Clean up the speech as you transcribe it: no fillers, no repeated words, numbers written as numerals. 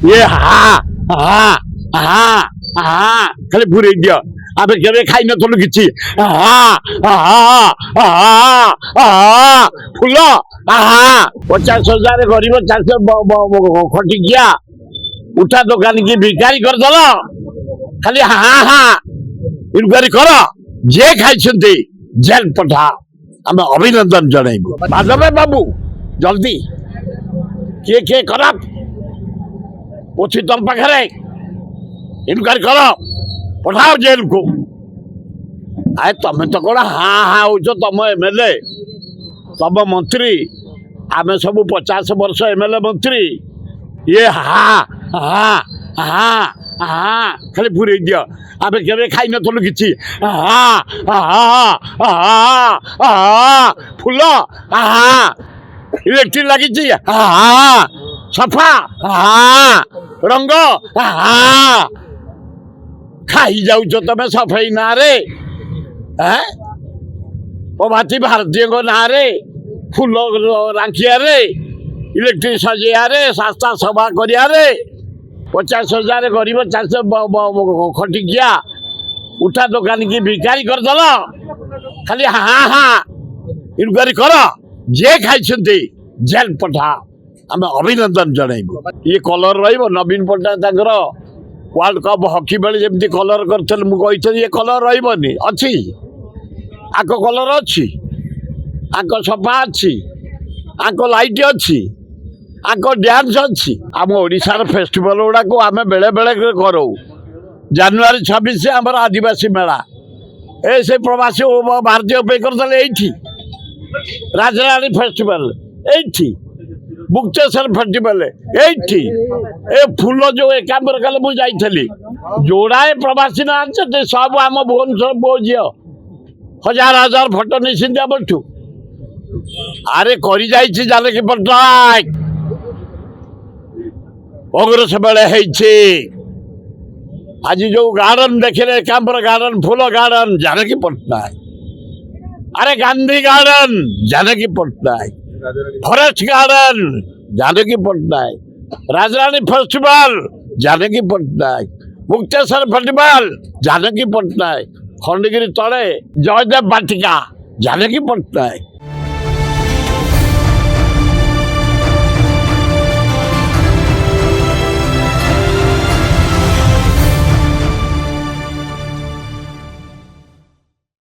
ये ଖାଲି ପୁରେଇ ଦିଅ ଆମେ କେବେ ଖାଇନଥିଲୁ କିଛି ଫୁଲ 50,000 ଗରିବ ଚାଷ ଖଟିକିଆ ଉଠା ଦୋକାନ କି ଭିକାରୀ କରିଦେଲ ଖାଲି ଇନକ୍ୱାରି କର ଯିଏ ଖାଇଛନ୍ତି ଜେଲ ପଠା ଆମେ ଅଭିନନ୍ଦନ ଜଣାଇବୁ ମାଧବ ବାବୁ ଜଲ୍ଦି କିଏ କିଏ ଖରାପ ଅଛି ତମ ପାଖରେ ଇନକ୍ୱାରି କର ପଠାଅ ଜେଲକୁ ଆଏ ତମେ ତ କଣ ହଉଛ ତମ ଏମଏଲଏ ତମ ମନ୍ତ୍ରୀ ଆମେ ସବୁ 50 ବର୍ଷ ଏମଏଲଏ ମନ୍ତ୍ରୀ ଇଏ ଖାଲି ପୁରେଇ ଦିଅ ଆମେ କେବେ ଖାଇନଥିଲୁ କିଛି ଫୁଲ ଇଲେକ୍ଟ୍ରିକ୍ ଲାଗିଛି ସଫା ରଙ୍ଗ ଖାଇ ଯାଉଛ ତମେ ସଫେଇ ନାଁରେ ପ୍ରଭାତୀ ଭାରତୀୟଙ୍କ ନାଁରେ ଫୁଲ ରାଙ୍କିଆରେ ଇଲେକ୍ଟ୍ରିକ୍ ସଜେଇବାରେ ରାସ୍ତା ସଫା କରିବାରେ 50,000 ଗରିବ ଚାଷ ଖଟିକିଆ ଉଠା ଦୋକାନ କି ଭିକାରୀ କରିଦେଲ ଖାଲି ଇନକ୍ୱାରି କର ଯିଏ ଖାଇଛନ୍ତି ଜେଲ ପଠା ଆମେ ଅଭିନନ୍ଦନ ଜଣାଇବୁ ଇଏ କଲର ରହିବ ନବୀନ ପଟ୍ଟନାୟକ ତାଙ୍କର ୱାର୍ଲଡ କପ୍ ହକି ବେଳେ ଯେମିତି କଲର କରିଥିଲେ ମୁଁ କହିଥିଲି ଏ କଲର ରହିବନି ଅଛି ଆଙ୍କ କଲର ଅଛି ଆଙ୍କ ସଫା ଅଛି ଆଙ୍କ ଲାଇଟ୍ ଅଛି ଆଙ୍କ ଡ୍ୟାନ୍ସ ଅଛି ଆମ ଓଡ଼ିଶାର ଫେଷ୍ଟିଭାଲ ଗୁଡ଼ାକୁ ଆମେ ବେଳେ ବେଳେ କରୁ ଜାନୁଆରୀ 26 ଆମର ଆଦିବାସୀ ମେଳା ସେ ପ୍ରବାସୀ ଭାରତୀୟ ପାଇଁ କରିଦେଲେ ଏଇଠି ରାଜରାଣୀ ଫେଷ୍ଟିଭାଲ ଏଇଠି ମୁକ୍ତେଶ୍ୱର ଫେଷ୍ଟିଭାଲ ଏଇଠି ଏ ଫୁଲ ଯୋଉ ଏକାମ୍ର କାଲେ ମୁଁ ଯାଇଥିଲି ଯୋଡ଼ାଏ ପ୍ରବାସୀ ନାହାନ୍ତି ସବୁ ଆମ ଭୁବନେଶ୍ୱର ପୁଅ ଝିଅ ହଜାର ହଜାର ଫଟୋ ନେଇଛନ୍ତି ଆମଠୁ ଆରେ କରି ଯାଇଛି ଜାନକୀ ପଟ୍ଟନାୟକ କଂଗ୍ରେସ ବେଳେ ହେଇଛି ଆଜି ଯୋଉ ଗାର୍ଡନ ଦେଖିଲେ ଏକାମ୍ର ଗାର୍ଡନ ଫୁଲ ଗାର୍ଡନ ଜାନକୀ ପଟ୍ଟନାୟକ अरे Gandhi garden Janaki Pattnaik forest garden Janaki Pattnaik Rajarani festival Janaki Pattnaik Mukteshwar festival Janaki Pattnaik Khandagiri तले जयदेव बाटिका जानकी पट्टनायक